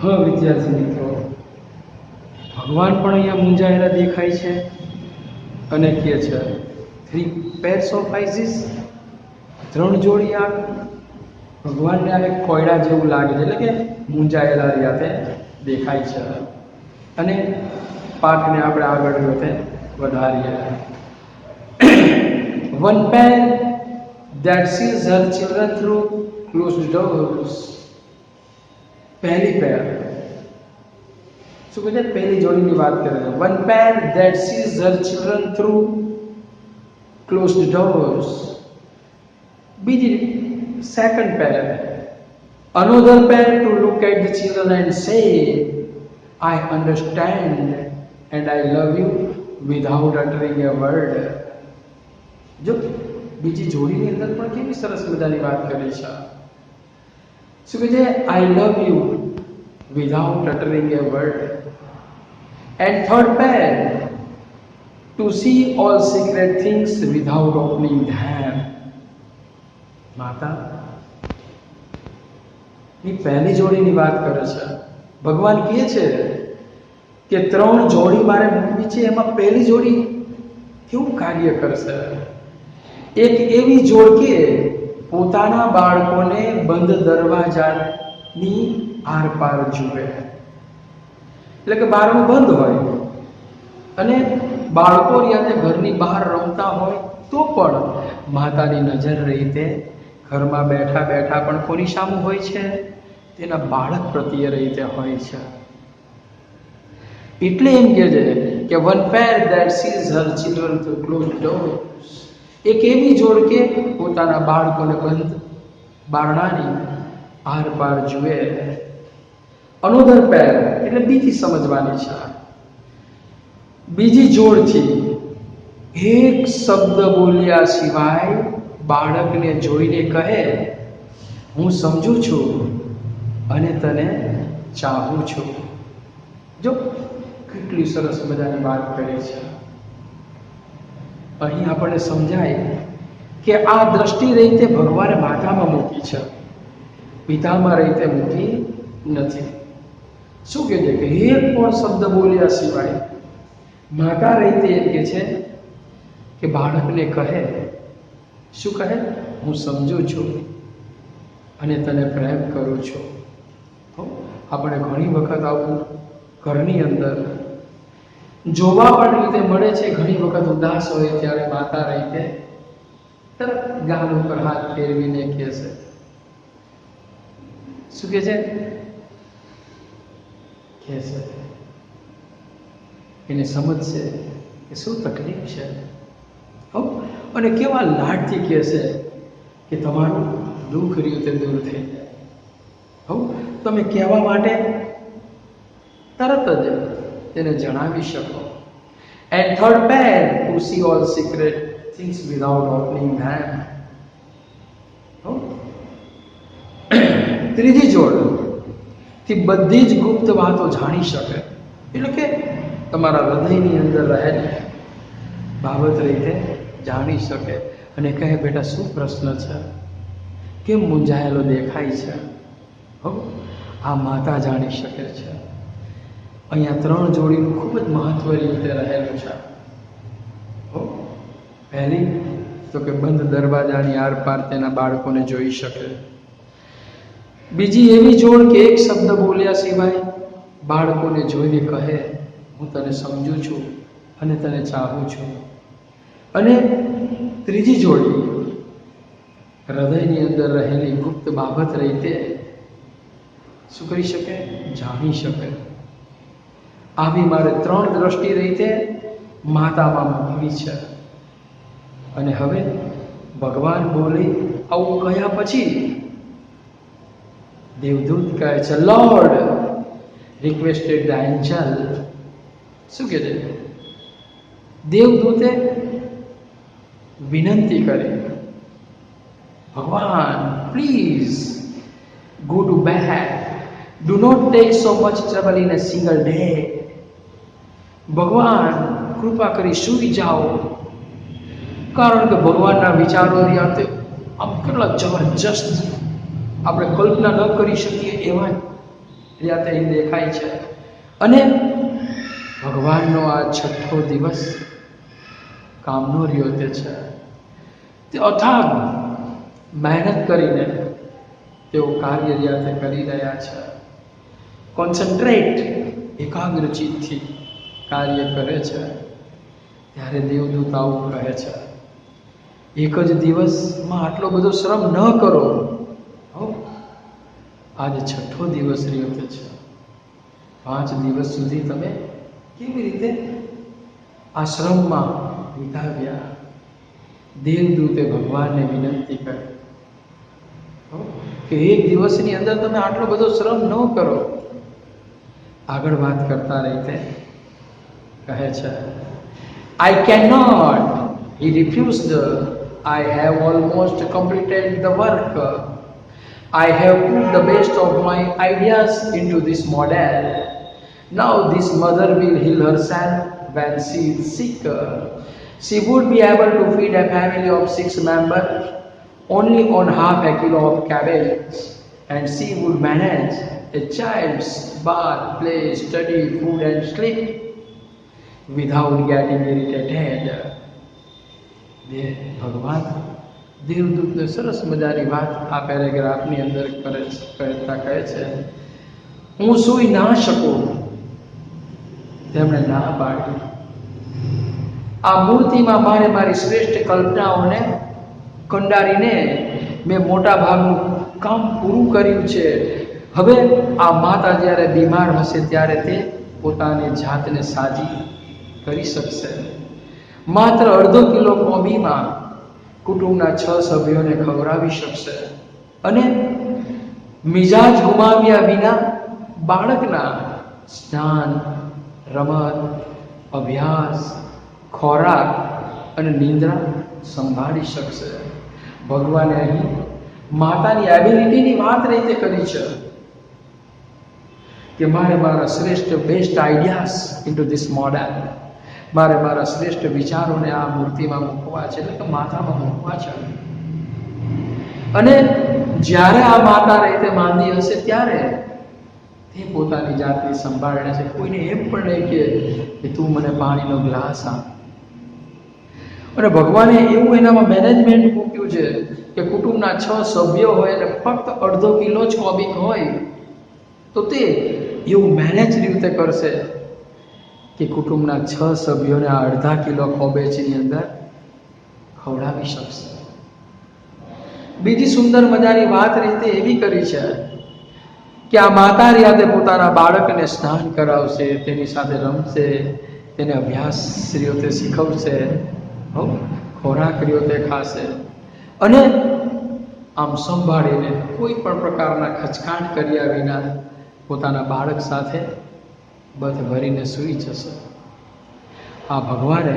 હા વિદ્યાર્થી મિત્રો, ભગવાન પણ અહીંયા મૂંઝાયેલા દેખાય છે અને કહે છે 3 pairs of eyes, 3 જોડી આંખ. ભગવાનને આ એક કોયડા જેવું લાગે છે, એટલે કે મૂંઝાયેલા રહ્યા તે દેખાય છે. અને પાઠને આપણે આગળ વધે વધારીએ. One pair that sees her children through closed doors. પહેલી પેર શું કહે છે? પહેલી જોડીની વાત કરે છે. One pair that sees her children through closed doors. બીજી second pair, another pair to look at the children and say, I understand and I love you without uttering a word. જો બીજી જોડીની અંદર પણ કેવી સરસ મજાની વાત કરી છે. શું કહે છે? I love you without uttering a word. And third pair, to see all secret things without opening them. માતા ની પહેલી જોડીની વાત કરે છે. ભગવાન કહે છે કે 3 જોડી મારે મૂકવી છે, એમાં પહેલી જોડી કેવું કાર્ય કરશે? એક એવી જોડ કે પોતાના બાળકોને બંધ દરવાજાની આરપાર જુએ. એટલે કે બારણું બંધ હોય અને બાળકો રીતે ઘરની બહાર રમતા હોય તો પણ માતાની નજર રહી તે ઘરમાં બેઠા બેઠા પણ કોની સામું હોય છે? તેના બાળક પ્રત્યે રહી તે હોય છે. એટલે એમ કહે છે કે one pair that sees her children through closed doors. એક એવી જોડ કે પોતાના બાળકોને બંધ બારણાની આરપાર જુએ. Another pair એટલે બીજી સમજવાની છે. બીજી જોડથી એક શબ્દ બોલ્યા સિવાય બાળકને જોઈને કહે, હું સમજુ છું અને તને ચાહું છું. જો કેટલી સરસ મજાની વાત કરી છે. અહીં આપણને સમજાય કે આ દ્રષ્ટિ રીતે ભગવાને માતામાં મૂકી છે, પિતામાં રીતે મૂકી નથી. શું કહે છે કે એક પણ શબ્દ બોલ્યા સિવાય માતા રીતે એમ કહે છે કે બાળકને કહે, શું કહે? હું સમજુ છું અને તને પ્રેમ કરું છું. આપણે ઘણી વખત આવું ઘરની અંદર જોવા પણ રીતે મળે છે. ઘણી વખત ઉદાસ હોય ત્યારે માતા રીતે તરત ગાલ ઉપર હાથ ફેરવીને કહે છે, શું કહે છે? એને સમજશે કે શું તકલીફ છે. અને કેવા લાડથી કહે છે કે તમારું દુઃખ રહ્યું તે દૂર થઈ જાય. તમે કહેવા માટે તરત જ તેને જણાવી શકો. And third pair to see all secret things without opening them. ત્રીજી જોડ થી બધી જ ગુપ્ત વાતો જાણી શકે. એટલે કે તમારા હૃદયની અંદર રહેલી બાબત રીતે જાણી શકે અને કહે, બેટા શું પ્રશ્ન છે? કેમ મૂંઝાયેલો દેખાય છે? આ માતા જાણી શકે છે. અહીંયા 3 જોડીનું ખૂબ જ મહત્વ રીતે રહેલું છે. પહેલી તો કે બંધ દરવાજાની આરપાર તેના બાળકોને જોઈ શકે. બીજી એવી જોડ કે એક શબ્દ બોલ્યા સિવાય બાળકોને જોઈને કહે, હું તને સમજુ છું અને તને ચાહું છું. અને ત્રીજી જોડી હૃદયની અંદર રહેલી ગુપ્ત બાબત રીતે શું કરી શકે? જાણી શકે. આવી મારે 3 દ્રષ્ટિ રીતે માતામાં મૂકવી છે. અને હવે ભગવાન બોલી આવું કહ્યા પછી દેવદૂત કહે છે, લોર્ડ રિક્વેસ્ટેડ ધ એન્જલ. શું કહે છે? દેવદૂતે વિનંતી કરી, ભગવાન please go to bed. Do not take so much trouble in a single day. ભગવાન કૃપા કરી સૂઈ જાઓ. કારણ કે ભગવાનના વિચારો રહ્યા આમ કેટલા જબરજસ્ત, આપણે કલ્પના ન કરી શકીએ એવા રીતે અહીં દેખાય છે. અને ભગવાનનો આ છઠ્ઠો દિવસ કામનો રહ્યો તે છે. તે અથાગ મહેનત કરીને તેઓ કાર્ય રીતે કરી રહ્યા છે. કોન્સન્ટ્રેટ એકાગ્ર ચિત્તથી કાર્ય કરે છે. ત્યારે દેવદૂત આવું કહે છે, એક જ દિવસમાં આટલો બધો શ્રમ ન કરો. આજે છઠ્ઠો દિવસ રહ્યો તે છે. 5 દિવસ સુધી તમે કેવી રીતે આશ્રમમાં વિતાવ્યા? દેવદૂતે ભગવાનને વિનંતી કરી કે એક દિવસની અંદર તમે આટલો બધો શ્રમ ન કરો. આગળ વાત કરતા રહીતે કહે છે, I cannot. He refused. I have almost completed the work. I have put the best of my ideas into this model. Now this mother will heal herself when she is sick. She would be able to feed a family of 6 members only on half a kilo of cabbage, and she would manage a child's bath, play, study, food and sleep without getting irritated. ભગવાન દેવદૂતને સરસ મજાની વાત આ પેરેગ્રાફની અંદર કહેતા કહે છે, હું સૂઈ ના શકું. તેમણે ના પાડી. આ મૂર્તિમાં મારે મારી શ્રેષ્ઠ કલ્પનાઓને કંડારીને મેં મોટા ભાગનું કામ પૂરું કર્યું છે. હવે આ માતા જ્યારે બીમાર હશે ત્યારે તે પોતાની જાતને સાજી કરી શકશે. માત્ર અડધો કિલો કોબીમાં કુટુંબના 6 સભ્યોને ખવડાવી શકશે. અને મિજાજ ગુમાવ્યા વિના બાળકના સ્નાન, રમત, અભ્યાસ, ખોરાક અને નિંદ્રા સંભાળી શકશે. ભગવાને અહીં માતાની એબિલિટીની વાત રીતે કરી છે કે મારે મારા શ્રેષ્ઠ best ideas into this model, મારે મારા શ્રેષ્ઠ વિચારોને આ મૂર્તિમાં મૂકવા છે, એટલે કે માતામાં મૂકવા છે. અને જ્યારે આ માતા રીતે માંદી હશે ત્યારે તે પોતાની જાતની સંભાળ લેશે. કોઈને એમ પણ નહીં કે તું મને પાણીનો ગ્લાસ આપ. અને ભગવાને એવું એનામાં મેનેજમેન્ટ મૂક્યું છે કે કુટુંબના 6 સભ્યો હોય અને ફક્ત અડધો કિલો જ કોબીક હોય તો તે એવું મેનેજ રીતે કરશે કે કુટુંબના 6 સભ્યોને આ અડધા કિલો કોબેજની અંદર ખવડાવી શકશે. બીજી સુંદર મજાની વાત રીતે એવી કરી છે કે આ માતા રીતે પોતાના બાળકને સ્નાન કરાવશે, તેની સાથે રમશે, તેને અભ્યાસ રીતે શીખવશે, ખોરાક રીતે ખાશે અને આમ સંભાળીને કોઈ પણ પ્રકારના ખચકાણ કર્યા વિના પોતાના બાળક સાથે બધ ભરીને સૂઈ જશે. આ ભગવાને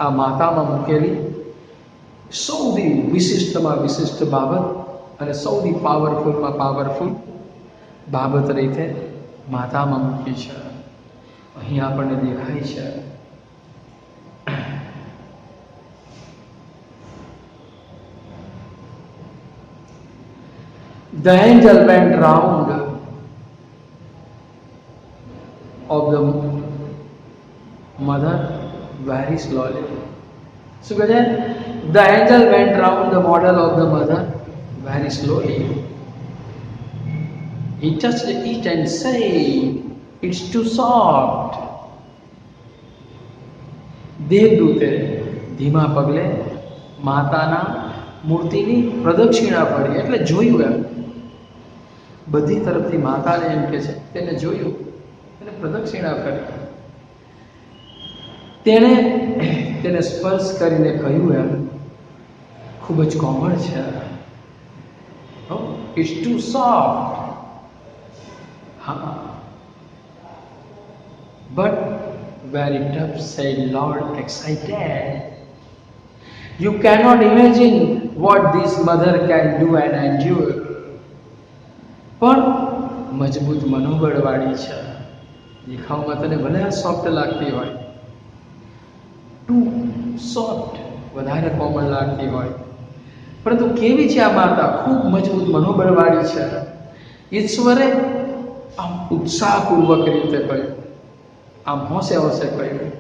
આ માતામાં મૂકેલી સૌથી વિશિષ્ટમાં વિશિષ્ટ બાબત અને સૌથી પાવરફુલમાં પાવરફુલ બાબત રીતે માતામાં મૂકી છે. અહીં આપણને દેખાય છે The angel went round of the mother very slowly. So the angel went round the model of the mother very slowly. He touched it and said, "It's too soft." દેવદૂતે ધીમા પગલે માતાના મૂર્તિની પ્રદક્ષિણા ફરી, એટલે જોયું એમ બધી તરફથી માતાને એમ કે છે, તેને જોયું અને પ્રદક્ષિણા ફરી. તેણે તેને સ્પર્શ કરીને કહ્યું એમ ખૂબ જ કોમળ છે. It's too soft. હા, but very tough, said Lord, excited. You cannot imagine what this mother can do and endure. પણ મજબૂત મનોબળવાળી છે. દેખાવમાં તને ભલે આ સોફ્ટ લાગતી હોય, ટુ સોફ્ટ, વધારે કોમળ લાગતી હોય, પરંતુ કેવી છે આ માતા? ખૂબ મજબૂત મનોબળવાળી છે. ઈશ્વરે આમ ઉત્સાહપૂર્વક રીતે કહ્યું, આમ હોશે હોશે કહ્યું,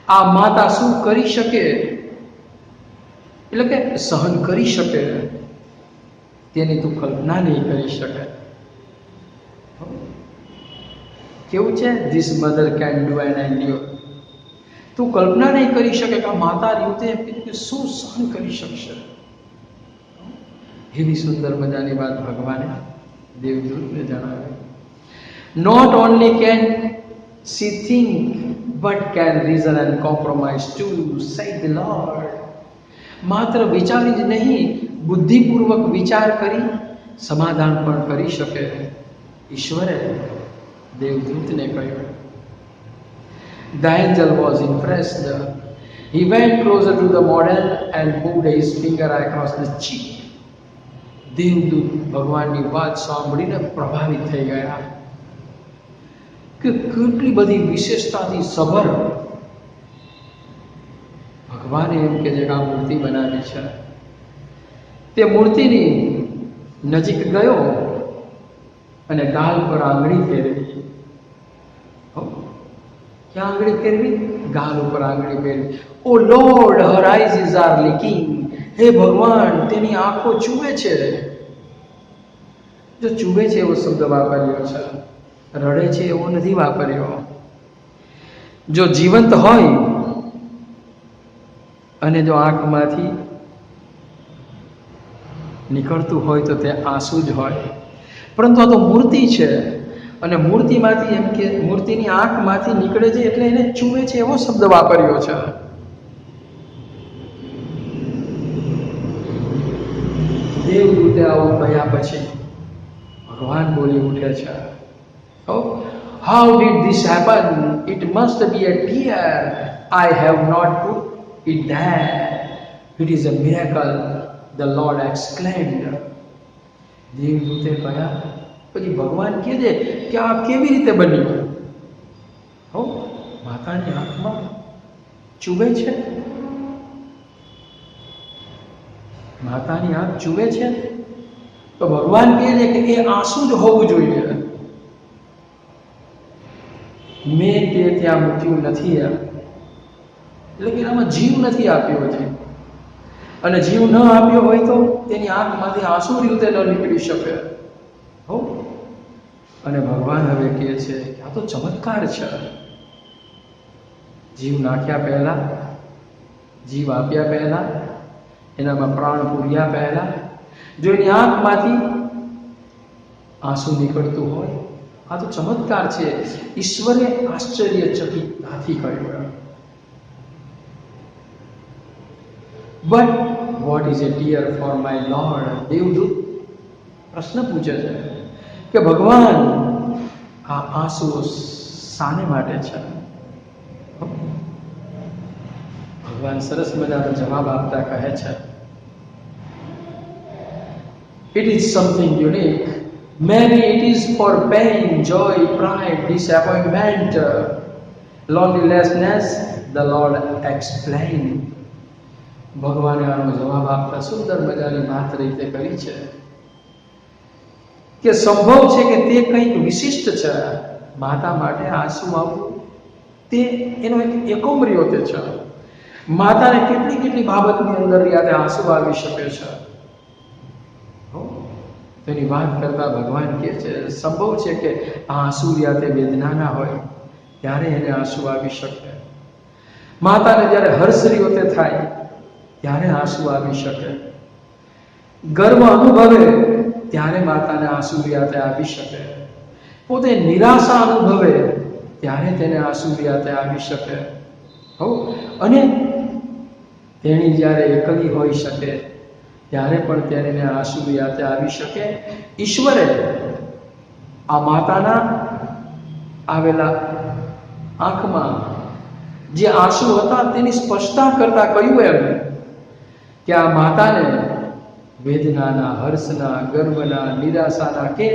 આ માતા શું કરી શકે, એટલે કે સહન કરી શકે તેની તું કલ્પના નહીં કરી શકે. કેવું છે? This mother can do and endure. તું કલ્પના નહીં કરી શકે કે આ માતા રીતે શું સહન કરી શકશે. એવી સુંદર મજાની વાત ભગવાને દેવદૂતને જણાવી. Not only can see think but can reason and compromise to say the Lord. માત્ર વિચારી જ નહીં, બુદ્ધિપૂર્વક વિચાર કરી સમાધાન પણ કરી શકે. ઈશ્વરે દેવદૂતને કહ્યું. The angel was impressed. He went closer to the model and moved his finger across the cheek. દેવદૂત ભગવાનની વાત સાંભળીને પ્રભાવિત થઈ ગયા કે કેટલી બધી વિશેષતાથી સભર ભગવાને એમ કે જે આ મૂર્તિ બનાવી છે. તે મૂર્તિની નજીક ગયો અને ગાલ પર આંગળી ફેરવી. ક્યાં આંગળી ફેરવી? ગાલ ઉપર આંગળી ફેરવી. O Lord, her eyes are leaking. હે ભગવાન, તેની આંખો ચૂવે છે. જો ચૂવે છે એવો શબ્દ વાપર્યો છે, રડે છે એવો નથી વાપર્યો. જો જીવંત હોય અને જો આંખમાંથી નીકળતું હોય તો તે આંસુ જ હોય. પરંતુ આ તો મૂર્તિ છે અને મૂર્તિમાંથી એમ કે મૂર્તિની આંખમાંથી નીકળે છે એટલે એને ચૂવે છે એવો શબ્દ વાપર્યો છે. દેવદૂતે આવું કહ્યા પછી ભગવાન બોલી ઉઠે છે, how did this happen? It must be a tear. I have not put it there. It is a miracle, the Lord exclaimed. દેવદૂતે કહ્યા પછી ભગવાન કહે છે કે આ કેવી રીતે બન્યું? માતાની આંખમાં ચૂવે છે, માતાની આંખ ચૂવે છે તો ભગવાન કહે છે કે એ આંસુ જ હોવું જોઈએ. મેં તે ત્યાં મૂક્યું નથી, એટલે કે એનામાં જીવ નથી આપ્યો છે. અને જીવ ન આપ્યો હોય તો તેની આંખમાંથી આંસુ રીતે ન નીકળી શકે. અને ભગવાન હવે કહે છે કે આ તો ચમત્કાર છે. જીવ નાખ્યા પહેલા, જીવ આપ્યા પહેલા, એનામાં પ્રાણ પૂર્યા પહેલા જો એની આંખમાંથી આંસુ નીકળતું હોય, આ તો ચમત્કાર છે. ઈશ્વરે આશ્ચર્યચકિતતાથી કહ્યું. But what is a tear for my Lord? દેવદૂત પ્રશ્ન પૂછે છે કે ભગવાન, આ આંસુઓ શાને માટે છે? ભગવાન સરસ મજાનો જવાબ આપતા કહે છે, it is something unique. Maybe it is for pain, joy, pride, disappointment, loneliness. The Lord explained. ભગવાને આનો જવાબ આપતા સુંદર મજાની વાત રીતે કરી છે કે સંભવ છે કે તે કંઈક વિશિષ્ટ છે. માતા માટે આંસુ આવવું તે એનો એક એકમર્યો તે છે. માતાને કેટલી કેટલી બાબતની અંદર યાદે આંસુ આવી શકે છે. તેની વાત કરતા ભગવાન કહે છે સંભવ છે કે આ આંસુ યાતે વેદનાના હોય ત્યારે એને આંસુ આવી શકે. માતાને જ્યારે હર્ષરીઓતે થાય ત્યારે આંસુ આવી શકે. ગર્વ અનુભવે ત્યારે માતાને આંસુ યાતે આવી શકે. પોતે નિરાશા અનુભવે ત્યારે તેને આંસુ યાતે આવી શકે. અને તેણી જ્યારે એકલી હોઈ શકે ત્યારે પણ તેને આંસુ યાતે આવી શકે. ઈશ્વરે આ માતાના આવેલા આંખમાં જે આંસુ હતા તેની સ્પષ્ટતા કરતા કહ્યું એમ કે આ માતાને વેદનાના, હર્ષના, ગર્વના, નિરાશાના કે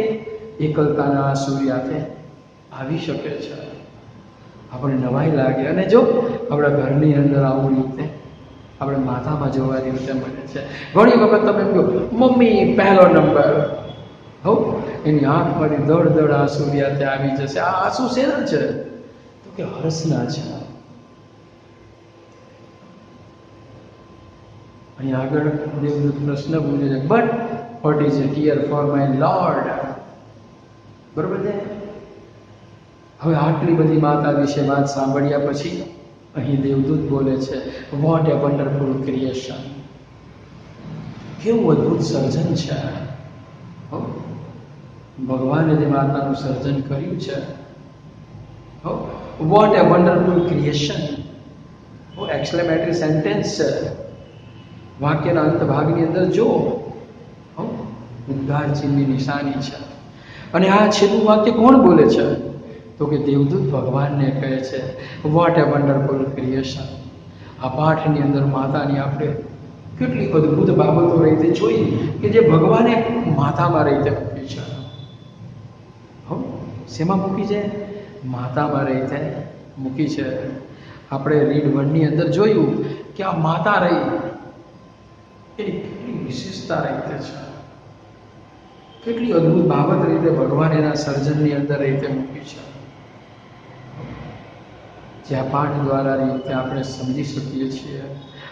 એકલતાના આંસુ યાતે આવી શકે છે. આપણે નવાઈ લાગે. અને જો આપણા ઘરની અંદર આવું રીતે આપણે માતામાં જોવાની રીતે મળે છે. ઘણી વખત તમે કહો મમ્મી પહેલો નંબર, એની આંખમાંથી દોડ દોડ આંસુ રહ્યા ત્યાં આવી જશે. આ આંસુ શેના છે? તો કે હર્ષના છે. અહીં આગળ દેવદૂત પ્રશ્ન પૂછે છે, but what is a tear for my lord? બરોબર છે. હવે આટલી બધી માતા વિશે વાત સાંભળ્યા પછી અહીં દેવદૂત બોલે છે, વોટ એ વન્ડરફુલ ક્રિએશન. કેવું અદ્ભુત સર્જન છે. ભગવાને જે માતાનું સર્જન કર્યું છે, વોટ એ વન્ડરફુલ ક્રિએશન. એક્સક્લેમેટરી સેન્ટેન્સ છે. વાક્યના અંત ભાગની અંદર જો ઉદ્ગાર ચિહ્નની નિશાની છે. અને આ છેલ્લું વાક્ય કોણ બોલે છે? તો કે દેવદૂત ભગવાનને કહે છે, વોટ એ વન્ડરફુલ ક્રિએશન. આ પાઠની અંદર માતાની આપણે કેટલી અદ્ભુત બાબતો રીતે જોઈ કે જે ભગવાને માતામાં રીતે મૂકી છે. શેમાં મૂકી છે? માતામાં રીતે મૂકી છે. આપણે રીડ 1 ની અંદર જોયું કે આ માતા રહી એની કેટલી વિશેષતા રીતે છે, કેટલી અદ્ભુત બાબત રીતે ભગવાન એના સર્જનની અંદર રીતે મૂકી છે. જે આ પાઠ દ્વારા રીતે આપણે સમજી શકીએ છીએ.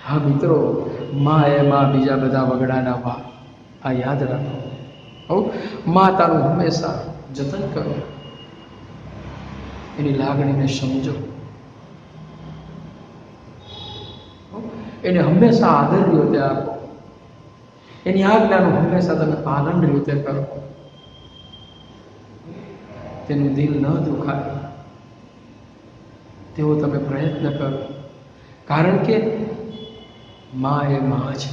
હા મિત્રો, માં એ માં, બીજા બધા વગડાના વા. આ યાદ રાખો. માતાનું હંમેશા જતન કરો, એની લાગણીને સમજો, એને હંમેશા આદર રીતે આપો, એની આજ્ઞાનું હંમેશા તમે પાલન રીતે કરો. તેનું દિલ ન દુખાય તેવો તમે પ્રયત્ન કરો, કારણ કે માં એ માં છે.